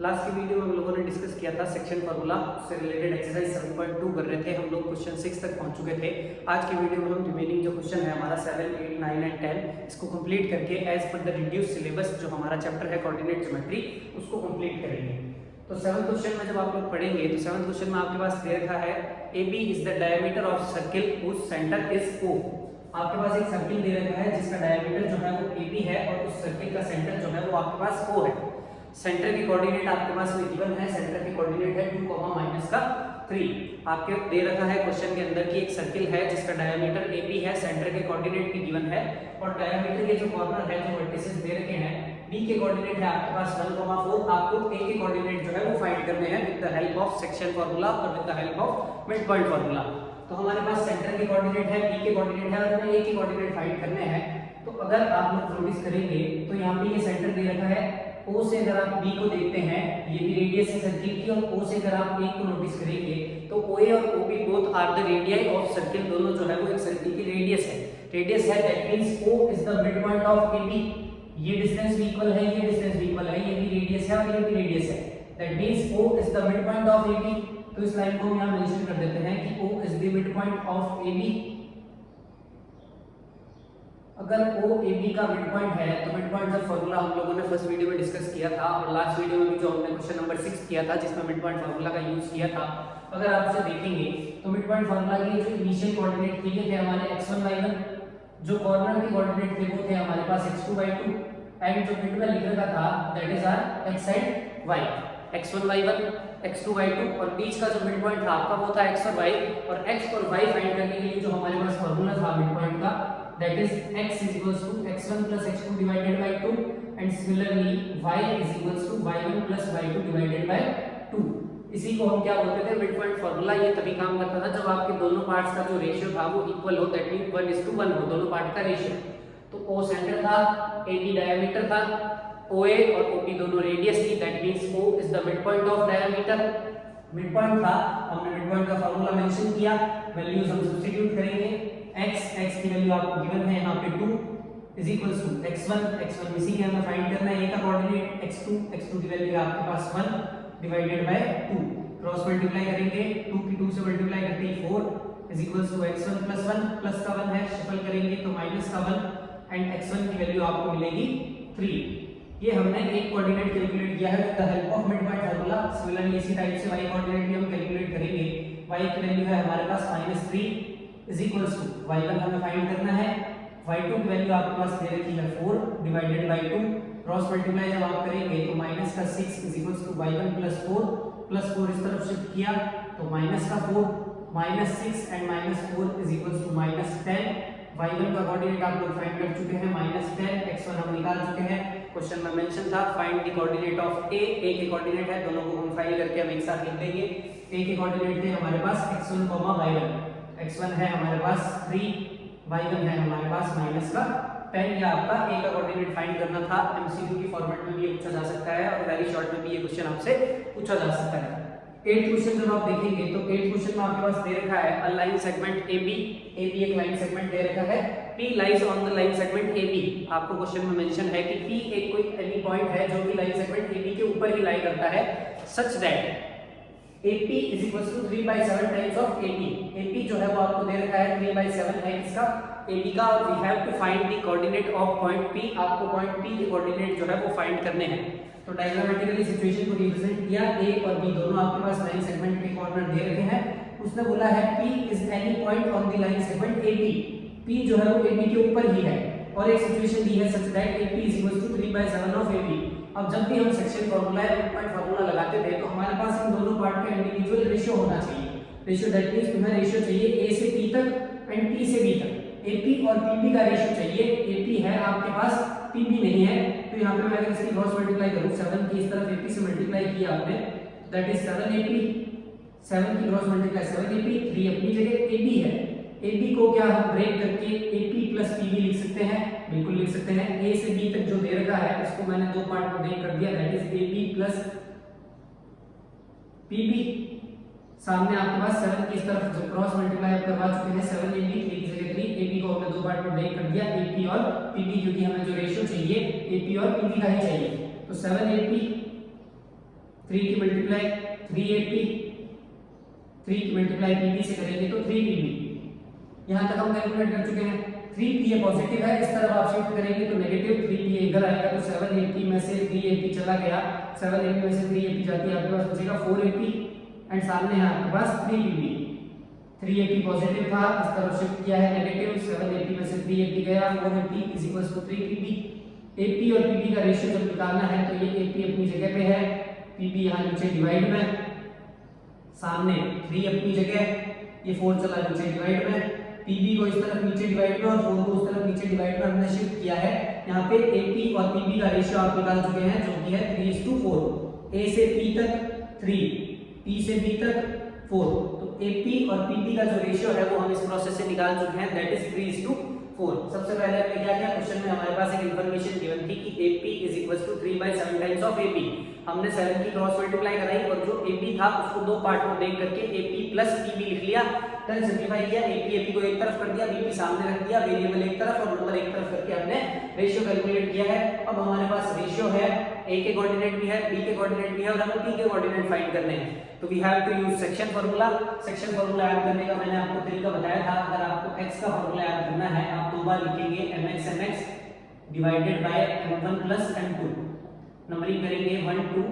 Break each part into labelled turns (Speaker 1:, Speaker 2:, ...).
Speaker 1: Last की video में हम लोगों ने डिस्कस किया था सेक्शन फार्मूला, उससे रिलेटेड एक्सरसाइज 7.2 कर रहे थे। हम लोग क्वेश्चन 6 तक पहुंच चुके थे। आज की वीडियो में हम रिमेनिंग जो क्वेश्चन है हमारा 7, 8, 9 एंड 10 इसको कंप्लीट करके as per the reduce syllabus जो हमारा चैप्टर है कोऑर्डिनेट ज्योमेट्री उसको कंप्लीट करेंगे। तो 7th क्वेश्चन में जब आप लोग पढ़ेंगे तो 7th क्वेश्चन में आपके पास दे रखा है AB is the diameter of circle whose centre is O। आपके पास एक सर्किल दे रखा है जिसका डायमीटर जो है वो AB है और उस सर्किल का सेंटर जो है वो आपके पास O है। सेंटर की कोऑर्डिनेट आपके पास में गिवन है, सेंटर की कोऑर्डिनेट है 2, -3। आपके दे रखा है क्वेश्चन के अंदर की एक सर्किल है जिसका डायमीटर AB है, सेंटर के कोऑर्डिनेट भी गिवन है और डायमीटर के जो कॉर्नर है जो वर्टिसेस दे रखे हैं B के कोऑर्डिनेट है आपके पास 1, 4। आपको A के कोऑर्डिनेट जो है वो फाइंड करने हैं with the help of section formula और with the help of mid point formula. तो हमारे पास सेंटर के कोऑर्डिनेट है, B के कोऑर्डिनेट है और हमें A के कोऑर्डिनेट फाइंड करने हैं। तो अगर आप लोग नोटिस करेंगे तो यहाँ पे ये सेंटर दे रखा है O से अगर आप B को देखते हैं, ये भी रेडियस है सर्किल की, और O से अगर आप A को नोटिस करेंगे तो OA और OB both are the radii of circle. दोनों जो है वो एक सर्किल की रेडियस है। रेडियस है that means O is the mid point of AB। ये डिस्टेंस भी इक्वल है, ये डिस्टेंस भी इक्वल है, ये भी रेडियस है और ये भी रेडियस है। That means O is the mid point of AB। तो इस लाइन को हम यहां मेंशन कर देते हैं कि O is the mid point of AB। अगर O AB का मिड पॉइंट है तो मिड पॉइंट का फार्मूला हम लोगों ने फर्स्ट वीडियो में डिस्कस किया था और लास्ट वीडियो में भी जो हमने क्वेश्चन नंबर 6 किया था जिसमें मिड पॉइंट फार्मूला का यूज किया था। अगर आप इसे देखेंगे तो मिड पॉइंट फार्मूला के जो इनिशियल कोऑर्डिनेट दिए थे हमारे x1 y1, जो कॉर्नर के कोऑर्डिनेट थे वो थे हमारे पास x2 y2 एंड जो मिड में लिख रखा था that is our x and y। x1 y1 x2 y2 और बीच का जो मिड पॉइंट था आपका वो था x और y, और x और y फाइंड करने के लिए जो हमारे पास फार्मूला था मिड पॉइंट का that is x is equals to x1 plus x2 divided by 2 and similarly y is equals to y1 plus y2 divided by 2। इसी को हम क्या बोलते थे मिड पॉइंट फार्मूला। ये तभी काम करता था जब आपके दोनों पार्ट्स का जो रेशियो था वो इक्वल हो, दैट मींस 1:1 हो दोनों पार्ट का रेशियो। तो O सेंटर था, AB डायमीटर था, OA और OB दोनों रेडियस थी, that means O is the mid point of diameter. Mid point था, हमने मिड पॉइंट का फार्मूला मेंशन किया, वैल्यूज हम सब्स्टिट्यूट करेंगे। x की वैल्यू आपको गिवन है यहाँ पे 2 इज इक्वल्स टू x1 इसी के हमें फाइंड करना है, a का कोऑर्डिनेट x2 की वैल्यू है आपके पास 1 डिवाइडेड बाय 2। क्रॉस मल्टीप्लाई करेंगे, 2 की 2 से मल्टीप्लाई करते ही 4 is equals to x1 plus 1 plus का 1 है, शफल करेंगे तो माइनस का 1 एंड x1 की वैल्यू आपको मिलेगी 3। ये हमने एक कोऑर्डिनेट कैलकुलेट किया है with the help of mid point formula. Similarly इसी टाइप से y कोऑर्डिनेट भी हम कैलकुलेट करेंगे। y की वैल्यू है हमारे पास -3 इज इक्वल्स टू y1 हमें फाइंड करना है, y2 की वैल्यू आपके पास दे रखी है 4 डिवाइडेड बाय 2। क्रॉस मल्टीप्लाई जब आप करेंगे तो माइनस का 6 is equals to y1 plus 4 इस तरफ शिफ्ट किया तो माइनस का 4 -6 and -4 is equals to -10। y1 का कोऑर्डिनेट आप लोग फाइंड कर चुके हैं -10, x1 हम निकाल चुके हैं। क्वेश्चन में मेंशन था find the coordinate of A के कोऑर्डिनेट है, दोनों को हम फाइंड करके हम एक साथ लिख देंगे। A के कोऑर्डिनेट थे हमारे पास x1, y1। x1 है हमारे पास 3, y1 है हमारे पास -10। या आपका A का कोऑर्डिनेट फाइंड करना था। एमसीक्यू की फॉर्मेट में भी ये पूछा जा सकता है और वेरी शॉर्ट में भी ये क्वेश्चन आपसे पूछा जा सकता है। 8th क्वेश्चन जब आप देखेंगे तो 8th क्वेश्चन में आपके पास दे रखा है अ लाइन सेगमेंट AB एक लाइन सेगमेंट दे रखा है, P lies on the line segment AB। आपको क्वेश्चन में मेंशन है कि P एक कोई एनी पॉइंट है जो कि लाइन सेगमेंट AB के ऊपर ही लाई करता है such that AP is equals to 3/7 times of AP। AP जो है वो आपको दे रखा है 3/7 है किसका, AB का, और we have to find the coordinate of point P। आपको पॉइंट P के कोऑर्डिनेट जो है वो फाइंड करने हैं। तो डायग्रामेटिकली सिचुएशन को रिप्रेजेंट किया, A और B दोनों आपके पास लाइन सेगमेंट के कॉर्नर दे रखे हैं। उसने बोला है P is any point on the line segment AB। P जो है वो AB के ऊपर ही है और एक सिचुएशन दी है such that AP is equals to 3/7 of AB। अब जब भी हम सेक्शन फार्मूला या मिड पॉइंट फार्मूला लगाते थे तो हमारे पास इन दोनों पार्ट का इंडिविजुअल रेशियो होना चाहिए। रेशियो दैट मींस तुम्हें रेशियो चाहिए A से P तक एंड P से B तक। AP और PB का रेशियो चाहिए। AP है आपके पास, PB नहीं है। तो यहाँ पे मैं अगर इसकी क्रॉस मल्टीप्लाई करूँ, 7 की इस तरफ AP से मल्टीप्लाई किया आपने, दैट इज 7AP। 7 की क्रॉस मल्टीप्लाई 7AP, 3 अपनी जगह AB है। AB को क्या हम ब्रेक करके AP प्लस PB लिख सकते हैं, बिल्कुल लिख सकते हैं। A से B तक जो दे रखा है इसको मैंने दो पार्ट में ब्रेक कर दिया, that is AB plus PB। सामने आपके पास 7 की इस तरफ जो क्रॉस मल्टीप्लाई आप करवा चुके हैं 7AB, 3 की जगह 3, AB को हमने दो पार्ट में ब्रेक कर दिया, AP और PB, क्योंकि हमें जो रेशियो चाहिए AP और PB का ही चाहिए। तो 7AP 3 की मल्टीप्लाई 3AP, 3 की मल्टीप्लाई PB से करेंगे तो 3PB। यहाँ तक हम कैलकुलेट कर चुके हैं। 3P पॉजिटिव है, इस तरफ आप शिफ्ट करेंगे तो नेगेटिव 3P इधर आएगा, तो 7AP में से 3AP चला गया, 7AP में से 3AP जाती है, आपके पास बचेगा 4AP एंड सामने है आपके पास 3PB। 3AP पॉजिटिव था, इस तरफ शिफ्ट किया है नेगेटिव, 7AP में से 3AP गया, 4AP is equals to 3PB। AP और PB का रेशियो जब निकालना है तो ये AP अपनी जगह पे है, PB यहाँ नीचे डिवाइड में, सामने 3 अपनी जगह, ये 4 चला नीचे डिवाइड में, PB को इस तरफ नीचे डिवाइड में और 4 को उस तरफ नीचे डिवाइड में हमने शिफ्ट किया है। यहाँ पे AP और PB का रेशियो आप निकाल चुके हैं जो कि है 3:4। A से P तक 3, P से B तक 4, तो AP और PB का जो रेशियो है वो हम इस प्रोसेस से निकाल चुके हैं, दैट इज 3:4। सबसे पहले हमने क्या किया, क्वेश्चन में हमारे पास एक इंफॉर्मेशन गिवन थी कि AP is equals to 3/7 times of AP। हमने 7 की क्रॉस मल्टीप्लाई कराई और जो AP था उसको दो पार्ट में ब्रेक करके AP प्लस PB लिख लिया, देन सिंपलीफाई किया, AP को एक तरफ कर दिया, BP सामने रख दिया, वेरिएबल एक तरफ और नंबर एक तरफ करके हमने रेशियो कैलकुलेट किया है। अब हमारे पास रेशियो है, A के कोऑर्डिनेट भी है, B के कोऑर्डिनेट भी है और हमें P के कोऑर्डिनेट फाइंड करने हैं, तो we have to use section formula. Section formula add करने का मैंने आपको तरीका बताया था। अगर आपको x का फार्मूला ऐड करना है, आप दो बार लिखेंगे mx divided by m1 plus m2, numbering करेंगे 1 2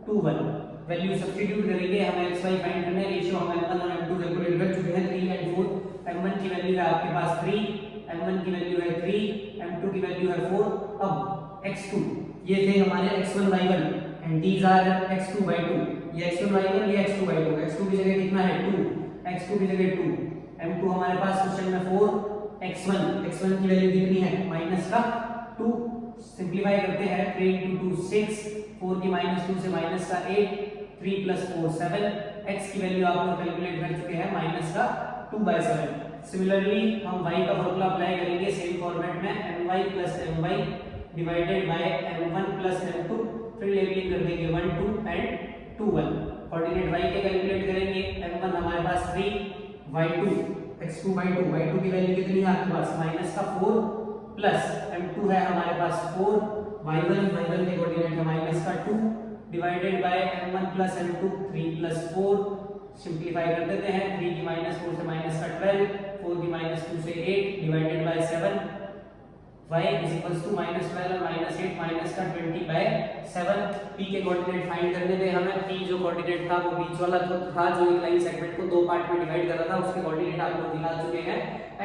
Speaker 1: 2 1, वैल्यू सब्स्टिट्यूट करेंगे, हमें xy फाइंड करना है, रेशियो हम m1 और m2 कैलकुलेट कर चुके हैं 3 and 4। m1 की वैल्यू है आपके पास 3, m1 की वैल्यू है 3, m2 की वैल्यू है 4। अब x2 ये थे हमारे x1 y1 and these are x2 y2, ये x1 y1 ये x2 y2, x2 की जगह कितना है 2, x2 की जगह 2, m2 हमारे पास क्वेश्चन में 4, x1 की वैल्यू कितनी है माइनस का 2, सिंपलीफाई करते हैं 3 × 2 6, 4 की -2 से माइनस का 8, 3 + 4 7, x की वैल्यू आप लोग कैलकुलेट कर चुके हैं माइनस का 2/7। सिमिलरली हम y का फॉर्मूला अप्लाई करेंगे सेम फॉर्मेट में, my + my divided by m1 + m2, फिर लेबलिंग कर देंगे 1 2 एंड 2 1। कोऑर्डिनेट y के कैलकुलेट करेंगे, m1 हमारे पास 3, y2 x2 y2 की वैल्यू कितनी है आपके पास माइनस का 4 प्लस m2 है हमारे पास 4, y1 के कोऑर्डिनेट है माइनस का 2 divided by m1 + m2 3 + 4, simplify कर देते हैं, 3 की -4 से माइनस का 12, 4 की -2 से 8 डिवाइडेड बाय 7, y = -12 और -8 माइनस का 20/7। p के कोऑर्डिनेट फाइंड करने में हमें p जो कोऑर्डिनेट था वो बीच वाला तो था जो एक लाइन सेगमेंट को दो पार्ट में डिवाइड कर रहा था, उसके कोऑर्डिनेट आप लोग निकाल चुके हैं।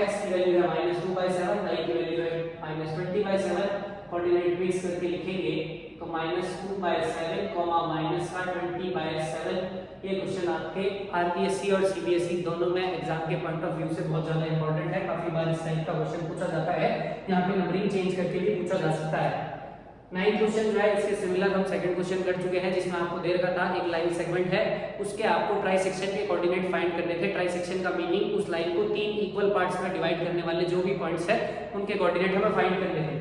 Speaker 1: x की वैल्यू है -2/7, y की वैल्यू है -20/7, कोऑर्डिनेट मिक्स करके लिखेंगे तो -2/7, -20/7। ये क्वेश्चन आपके आरपीएससी और सीबीएसई दोनों में एग्जाम के पॉइंट ऑफ व्यू से बहुत ज्यादा इंपॉर्टेंट है, काफी बार इस टाइप का क्वेश्चन पूछा जाता है, यहाँ पे नंबरिंग चेंज करके भी पूछा जा सकता है। 9th क्वेश्चन जो है इसके सिमिलर हम सेकंड क्वेश्चन कर चुके हैं, जिसमें आपको दे रखा था एक लाइन सेगमेंट है, उसके आपको ट्राई सेक्शन के कोऑर्डिनेट फाइंड करने थे। ट्राई सेक्शन का मीनिंग उस लाइन को 3 इक्वल पार्ट्स में डिवाइड करने वाले जो भी पॉइंट्स है उनके कोऑर्डिनेट हमें फाइंड करने थे।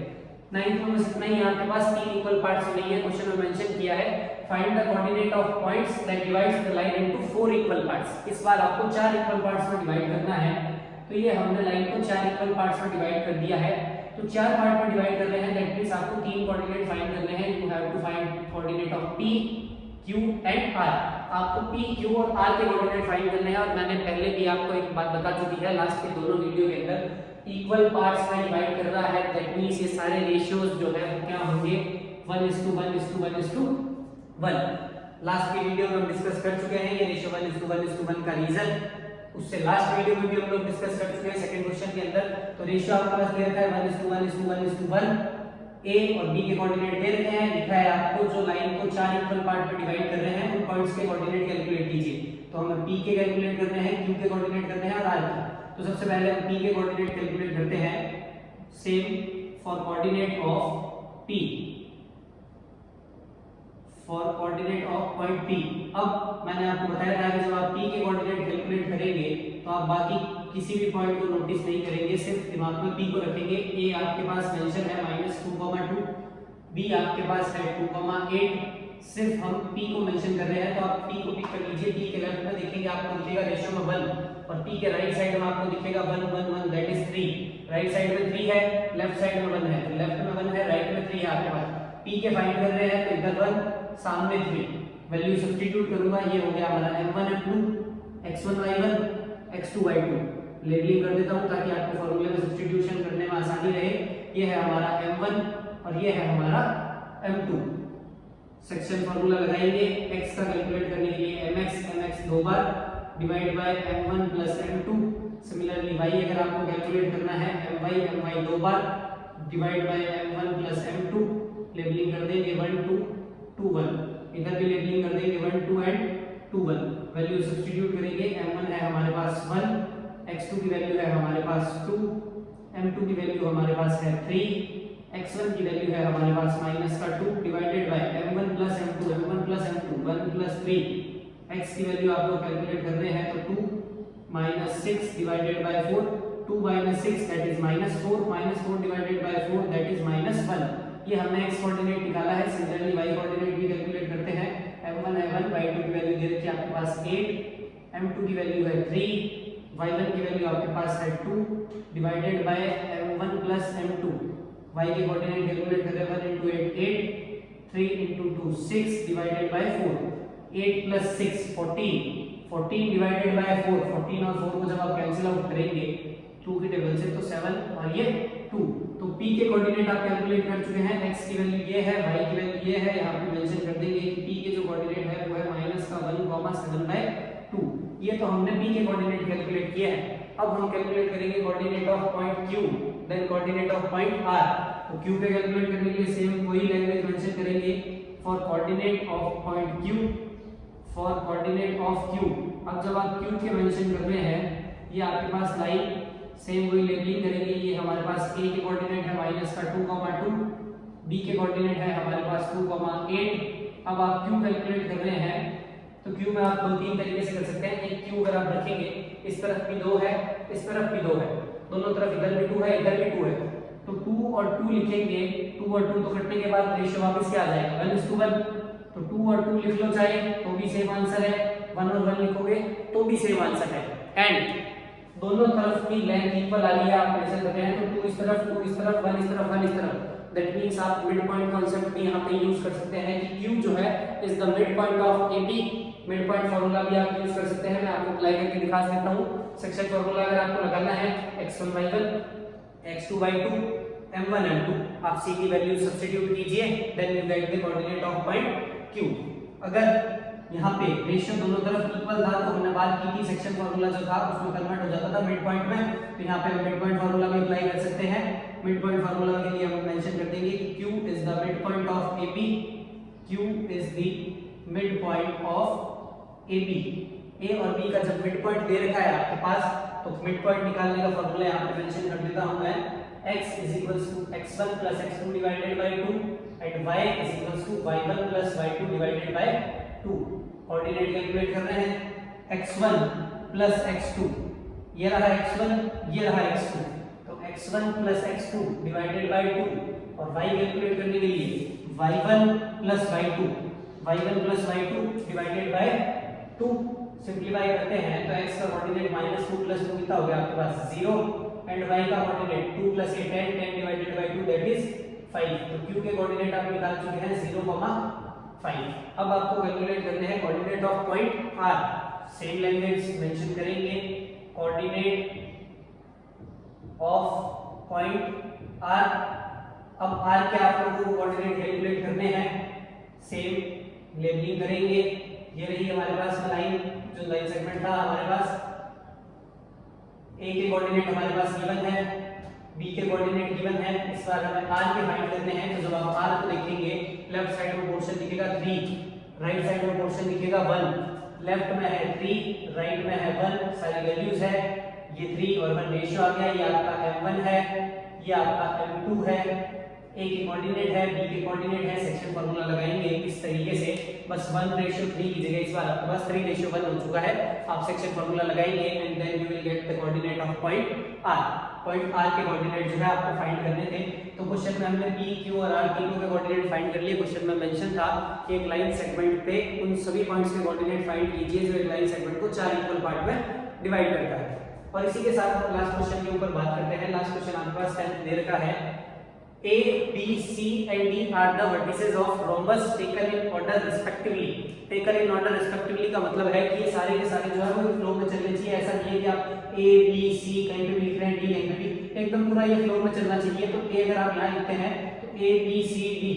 Speaker 1: 9th में बस इतना ही, आपके पास 3 इक्वल पार्ट्स नहीं है, क्वेश्चन में मेंशन किया है find the coordinate of points that divides the line into 4 equal parts. इस बार आपको 4 इक्वल पार्ट्स में डिवाइड करना है, तो ये हमने लाइन को 4 इक्वल पार्ट्स में डिवाइड कर दिया है, तो 4 पार्ट में डिवाइड कर रहे हैं, दैट मींस आपको 3 कोऑर्डिनेट फाइंड करने हैं। You have to find coordinate of p q and r। आपको p q और r के कोऑर्डिनेट फाइंड करने हैं, और मैंने पहले भी आपको एक बात बता चुकी है लास्ट के दोनों वीडियो के अंदर, इक्वल पार्ट्स में डिवाइड कर रहा है, दैट मींस ये सारे रेशियोज जो है वो क्या होंगे 1:1:1:1। लास्ट के वीडियो में हम डिस्कस कर चुके हैं ये रेशियो 1:1:1 का रीजन, उससे लास्ट वीडियो में भी हम लोग डिस्कस कर चुके हैं सेकंड क्वेश्चन के अंदर। तो रेशियो आपके पास दे रखा है 1:1:1:1, a और b के कोऑर्डिनेट दे रखे हैं, लिखा है आपको जो लाइन को 4 इक्वल पार्ट में डिवाइड कर रहे हैं उन पॉइंट्स के कोऑर्डिनेट कैलकुलेट कीजिए। तो हमें p के कैलकुलेट करने हैं, q के कोऑर्डिनेट करने हैं और r के। तो सबसे पहले हम p के कोऑर्डिनेट कैलकुलेट करते हैं, same for coordinate of p, for coordinate of point p। अब मैंने आपको बताया था कि जब आप p के कोऑर्डिनेट कैलकुलेट करेंगे तो आप बाकी किसी भी पॉइंट को नोटिस नहीं करेंगे, सिर्फ दिमाग में p को रखेंगे। a आपके पास मेंशन है -2,2, b आपके पास है 2,8, सिर्फ हम p को मेंशन कर रहे हैं, तो आप p को पिक कर लीजिए। p के लेफ्ट में देखेंगे आपको दिखेगा रेशियो में 1, और p के राइट साइड में आपको दिखेगा 1 1 1, दैट इज 3। राइट साइड में 3 है, लेफ्ट साइड में 1 है, तो लेफ्ट में 1 है, राइट में 3 है आपके पास। p के फाइंड कर रहे हैं तो इधर 1 सामने 3, वैल्यू सब्स्टिट्यूट करूंगा, ये हो गया हमारा m1 m2 x1 y1 x2 y2। Labelling कर देता हूं ताकि आपको फॉर्मूले में सब्स्टिट्यूशन करने में आसानी रहे। ये है हमारा m1 और ये है हमारा m2। सेक्शन फार्मूला लगाएंगे x का कैलकुलेट करने के लिए mx दो बार divide by m1 plus m2। Similarly y अगर आपको कैलकुलेट करना है my दो बार divide by m1 plus m2। Labelling कर देंगे 1 2 2 1, इधर भी लेबलिंग कर देंगे 1 2 एंड 2 1। वैल्यू सब्स्टिट्यूट करेंगे, m1 है हमारे पास 1, x2 की वैल्यू है हमारे पास 2, m2 की वैल्यू हमारे पास है 3, x1 की वैल्यू है हमारे पास -2 divided by m1 plus m2 1 plus 3। x की वैल्यू आपको कैलकुलेट करने हैं तो 2 -6 divided by 4, 2 - 6 that is -4 divided by 4 that is -1। ये हमने x कोऑर्डिनेट निकाला है। सिमिलरली y कोऑर्डिनेट भी कैलकुलेट करते हैं। m1 है 1, y2 की वैल्यू दे रखी है आपके पास 8, m2 की वैल्यू है 3, y1 की वैल्यू आपके पास है 2 divided by m1 plus m2। y के कोऑर्डिनेट कैलकुलेट कर रहे हैं 1 * 8 8, 3 * 2 6 डिवाइडेड बाय 4, 8 + 6 14 डिवाइडेड बाय 4। 14 और 4 को जब आप कैंसिल आउट करेंगे 2 की टेबल से तो 7 और ये 2। तो p के कोऑर्डिनेट आप कैलकुलेट कर चुके हैं। x की वैल्यू ये है, y की वैल्यू ये है। यहाँ पे मेंशन कर देंगे कि p के जो कोऑर्डिनेट है वो है -1, 7/2। ये तो हमने p के कोऑर्डिनेट कैलकुलेट किया है। अब हम कैलकुलेट करेंगे coordinate of point q, then coordinate of point r। तो q पे कैलकुलेट करने के लिए सेम वही लैंग्वेज मेंशन करेंगे for coordinate of point q, for coordinate of q। अब जब आप q के मेंशन कर रहे हैं, ये आपके पास लाइन सेम वही लेबलिंग करेंगे। ये हमारे पास a के कोऑर्डिनेट है -2, 2, b के कोऑर्डिनेट है हमारे पास 2, 8। अब आप q कैलकुलेट कर रहे हैं तो q में आप 2-3 तरीके से कर सकते हैं। एक q अगर आप रखेंगे, इस तरफ भी 2 है, इस तरफ भी 2 है, दोनों तरफ इधर भी 2 है, इधर भी 2 है, तो 2 और 2 लिखेंगे। 2 और 2 तो कटने के बाद रेशियो वापस क्या आ जाएगा 1:1। तो 2 और 2 लिख लो चाहे तो भी सेम आंसर है, 1 और 1 लिखोगे तो भी सेम आंसर है। एंड दोनों तरफ की लेंथ इक्वल आ रही है, आप मेंशन कर रहे हैं तो 2 इस तरफ 1 इस तरफ 1 इस तरफ। दैट मींस आप मिड पॉइंट कांसेप्ट भी यहां पे यूज कर सकते हैं कि q जो है is the mid point of AP। Mid point formula भी आप यूज कर सकते हैं। मैं आपको अप्लाई करके दिखा देता हूं। सेक्शन फार्मूला अगर आपको लगाना है x1 y1 x2 y2 m1 m2, आप c की वैल्यू सब्स्टिट्यूट कीजिए, then you get the coordinate of point q। अगर यहाँ पे रेशियो दोनों तरफ इक्वल था तो हमने बात की थी सेक्शन फार्मूला जो था उसमें कन्वर्ट हो जाता था मिड पॉइंट में। तो यहाँ पे हम मिड पॉइंट फार्मूला भी अप्लाई कर सकते हैं। मिड पॉइंट फार्मूला के लिए हम मेंशन कर देंगे कि q is the mid point of AP, q is the mid point of AP। a और b का जब मिड पॉइंट दे रखा है आपके पास तो मिड पॉइंट निकालने का फार्मूला यहाँ पे मेंशन कर देता हूं मैं। x = x1 + x2 divided by 2 and y = y1 + y2 divided by 2। Coordinate calculate कर रहे हैं x1 + x2, ये रहा x1, ये रहा x2, तो x1 + x2 डिवाइडेड बाय 2। और y कैलकुलेट करने के लिए y1 + y2 divided by 2। Simplify करते हैं तो x का कोऑर्डिनेट -2 + 2 कितना हो गया आपके पास 0 एंड y का coordinate 2 + 8 10 divided by 2 that is 5। तो q के कोऑर्डिनेट आप निकाल चुके हैं 0,5। अब आपको कैलकुलेट करने हैं coordinate of point r। Same language mention करेंगे कोऑर्डिनेट ऑफ पॉइंट r। अब r के आप लोगों को कोऑर्डिनेट कैलकुलेट करने हैं, सेम लेबलिंग करेंगे। ये रही हमारे पास लाइन, जो लाइन सेगमेंट था हमारे पास। a के कोऑर्डिनेट हमारे पास गिवन है, b के कोऑर्डिनेट गिवन है। इस बार हमें r के फाइंड करने हैं। तो जब आप r को देखेंगे, लेफ्ट साइड में पोर्शन दिखेगा 3, राइट साइड में पोर्शन दिखेगा 1। लेफ्ट में है 3, राइट में है 1, सारी वैल्यूज है। ये 3 और 1 रेशियो आ गया। ये आपका m1 है, ये आपका m2 है। a के कोऑर्डिनेट है, b के कोऑर्डिनेट है। सेक्शन फार्मूला लगाएंगे इस तरीके से, बस 1:3 की जगह इस बार आपके पास 3:1 हो चुका है। आप सेक्शन फार्मूला लगाएंगे and then you will get the coordinate of point r। Point r के कोऑर्डिनेट जो है आपको फाइंड करने थे। तो क्वेश्चन में हमने p, q और r तीनों के कोऑर्डिनेट फाइंड कर लिए। क्वेश्चन में मेंशन था कि एक लाइन सेगमेंट पे उन सभी पॉइंट्स के कोऑर्डिनेट फाइंड कीजिए जो एक लाइन सेगमेंट को 4 इक्वल पार्ट में डिवाइड करता है। और इसी के साथ हम लास्ट क्वेश्चन के ऊपर बात करते हैं। लास्ट क्वेश्चन आपके पास 10th दे रखा है A, B, C and D are the vertices of rhombus taken in order respectively. Taken in order respectively का मतलब है कि ये सारे के सारे जो है वो फ्लो में चलने चाहिए। ऐसा नहीं है कि आप A, B, C कहीं पे भी लिख रहे हैं, D कहीं पे भी, एकदम पूरा ये फ्लो में चलना चाहिए। तो A अगर आप यहाँ लिखते हैं तो A, B, C, D,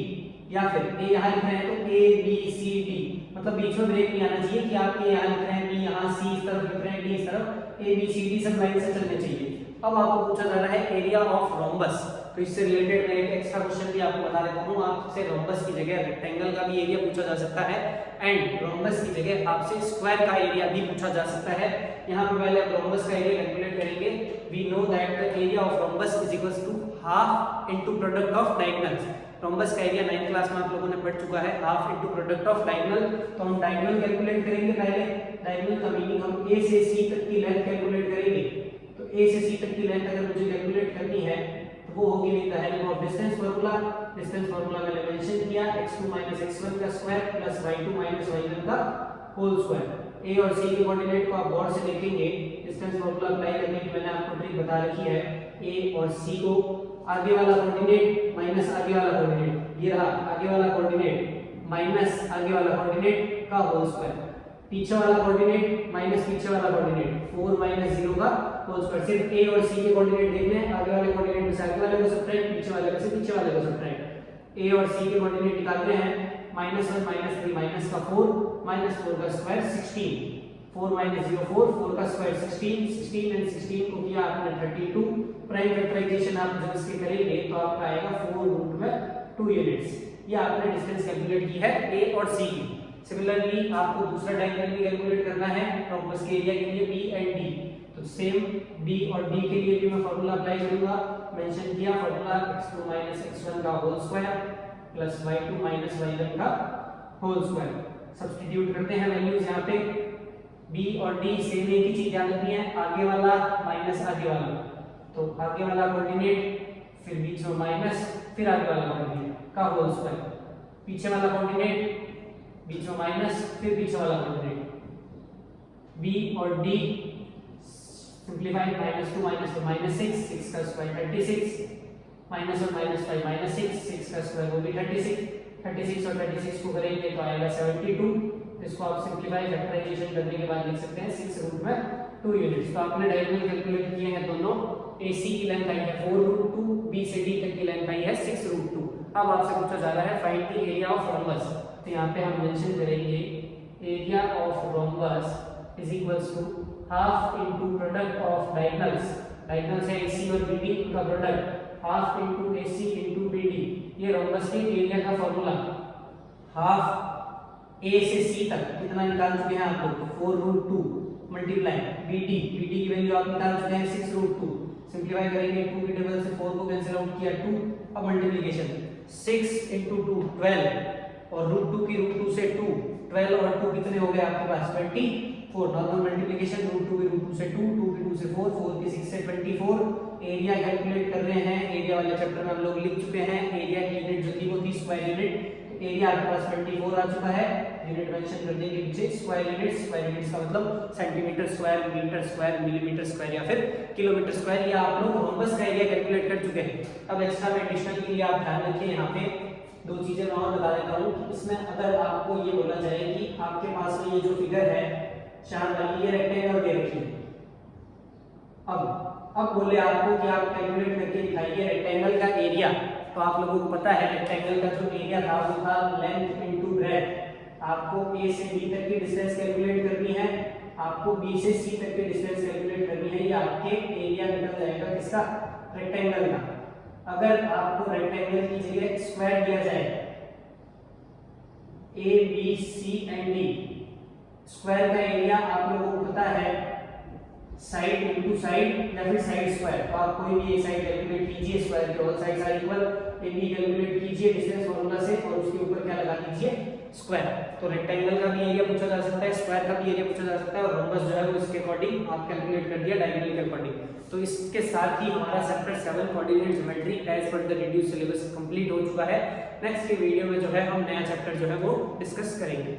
Speaker 1: या फिर A यहाँ लिख रहे हैं तो A, B, C, D, मतलब बीच में ब्रेक नहीं आना चाहिए कि आप A यहाँ लिख रहे हैं, B यहाँ, C इस तरफ लिख रहे हैं, D इस तरफ, A, B, C, D सब लाइन से चलने चाहिए। अब आपको पूछा जा रहा है एरिया ऑफ रोम्बस, तो इससे रिलेटेड मैं एक एक्स्ट्रा क्वेश्चन भी आपको बता देता हूँ। आपसे रोम्बस की जगह रेक्टेंगल का भी एरिया पूछा जा सकता है एंड रोम्बस की जगह आपसे स्क्वायर का एरिया भी पूछा जा सकता है। यहाँ पे पहले आप रोम्बस का एरिया कैलकुलेट करेंगे। We know that the area of rhombus is equals to half into product of diagonals. Rhombus का एरिया 9th क्लास में आप लोगों ने पढ़ चुका है, half into product of diagonal. तो हम डायगोनल कैलकुलेट करेंगे पहले। डायगोनल का मीनिंग हम A से C तक की लेंथ कैलकुलेट करेंगे। तो A से C तक की लेंथ अगर मुझे कैलकुलेट करनी है तो वो होगी with the help of distance formula. Distance formula मैंने मेंशन किया, x2 x1 का स्क्वायर प्लस y2 y1 का होल स्क्वायर। A और C के कोऑर्डिनेट को आप गौर से देखेंगे। डिस्टेंस फार्मूला अप्लाई करने की मैंने आपको ट्रिक बता रखी है। A और C को आगे वाला कोऑर्डिनेट माइनस आगे वाला कोऑर्डिनेट, ये रहा आगे वाला कोऑर्डिनेट माइनस आगे वाला कोऑर्डिनेट का होल स्क्वायर, पीछे वाला कोऑर्डिनेट माइनस पीछे वाला कोऑर्डिनेट 4 0 का होल स्क्वायर। सिर्फ A और C के कोऑर्डिनेट देखने हैं, आगे वाले कोऑर्डिनेट में से आगे वाले को सब्ट्रैक्ट, पीछे वाले में से पीछे वाले को सब्ट्रैक्ट। A और C के कोऑर्डिनेट निकालते हैं, -1 -3 माइनस का 4 -4 का स्क्वायर 16, 4 0 4 4 का स्क्वायर 16, 16 एंड 16 को किया आपने 32। प्राइम फैक्टराइजेशन आप जब इसके करेंगे तो आपका आएगा 4 रूट में 2 यूनिट्स। ये आपने डिस्टेंस कैलकुलेट की है A और C की। सिमिलरली आपको दूसरा डायगोनल भी कैलकुलेट करना है रोम्बस के एरिया के लिए B एंड D। तो सेम B और D के लिए भी मैं फार्मूला अप्लाई करूंगा। मेंशन किया फार्मूला x2 x1 का whole square plus y2 y1 का होल स्क्वायर। सब्स्टिट्यूट करते हैं वैल्यूज यहाँ पे। B और D सेम एक ही चीज याद रखनी है, आगे वाला माइनस आगे वाला। तो आगे वाला कोऑर्डिनेट फिर बीच में माइनस फिर आगे वाला कोऑर्डिनेट का होल स्क्वायर, पीछे वाला कोऑर्डिनेट बीच में माइनस फिर पीछे वाला कोऑर्डिनेट। B और D सिंपलीफाइड -2 -2 6 का स्क्वायर 36, -1 -5 -6 6 का स्क्वायर वो भी 36, 36 और 36 को करेंगे तो आएगा 72। इसको आप सिंपलीफाई फैक्टराइजेशन करने के बाद लिख सकते हैं 6 रूट में 2 यूनिट्स। तो आपने डायगोनल कैलकुलेट किए हैं दोनों। AC की लेंथ आई है 4 रूट 2, B से D तक की लेंथ आई है 6 रूट 2। अब आपसे पूछा जा रहा है find the area of rhombus. तो यहाँ पे हम मेंशन करेंगे area of rhombus is equals to half into product of diagonals. Diagonals है AC और BD का product, half into AC into BD। ये रोम्बस के एरिया का फार्मूला। हाफ A से C तक कितना निकाल चुके हैं आप लोग, 4 रूट 2 मल्टीप्लाई BD की वैल्यू आप निकाल चुके हैं 6 रूट 2। सिंपलीफाई करेंगे 2 की टेबल से 4 को कैंसिल आउट किया 2। अब मल्टीप्लिकेशन 6 into 2 12 और रूट 2 की रूट 2 से 2, 12 और 2 कितने हो गए आपके पास 24। नॉर्मल मल्टीप्लिकेशन रूट 2 की रूट 2 से 2, 2 की 2 से 4, 4 की 6 से 24। एरिया कैलकुलेट कर रहे हैं। एरिया वाले चैप्टर में हम लोग लिख चुके हैं। एरिया की यूनिट जो थी वो थी स्क्वायर यूनिट। एरिया आपके पास 24 आ चुका है। यूनिट मेंशन करने के पीछे स्क्वायर यूनिट्स का मतलब centimetre square, metre square, millimetre square या फिर किलोमीटर स्क्वायर। या आप लोग रोम्बस का एरिया कैलकुलेट कर चुके हैं। अब एक्स्ट्रा में एडिशनल के लिए आप ध्यान रखिए, यहाँ पे 2 चीजें मैं और बता देता हूँ कि इसमें अगर आपको ये बोला जाए कि आपके पास में ये जो फिगर है चार वाली, ये रेक्टेंगल दे रखी है। अब बोले आपको कि आप कैलकुलेट करके दिखाइए रेक्टेंगल का एरिया। तो आप लोगों को पता है रेक्टेंगल का जो एरिया था वो था लेंथ इनटू ब्रेड्थ। आपको A से B तक की डिस्टेंस कैलकुलेट करनी है, आपको B से C तक की डिस्टेंस कैलकुलेट करनी है। ये आपके एरिया निकल जाएगा किसका, रेक्टेंगल का। अगर आपको रेक्टेंगल की जगह स्क्वायर दिया जाए A B C and D, square का एरिया आप लोगों को पता है साइड इनटू साइड या फिर साइड स्क्वायर। तो आप कोई भी एक साइड कैलकुलेट कीजिए, स्क्वायर के all sides are equal. AB calculate कीजिए डिस्टेंस फार्मूला से और उसके ऊपर क्या लगा दीजिए, स्क्वायर। तो रेक्टेंगल का भी एरिया पूछा जा सकता है, स्क्वायर का भी एरिया पूछा जा सकता है और रोम्बस जो है वो इसके अकॉर्डिंग आप कैलकुलेट कर दिया डायगोनल के अकॉर्डिंग। तो इसके साथ ही हमारा chapter 7 coordinate geometry as per the reduced syllabus complete हो चुका है। नेक्स्ट के वीडियो में जो है हम नया चैप्टर जो है वो डिस्कस करेंगे।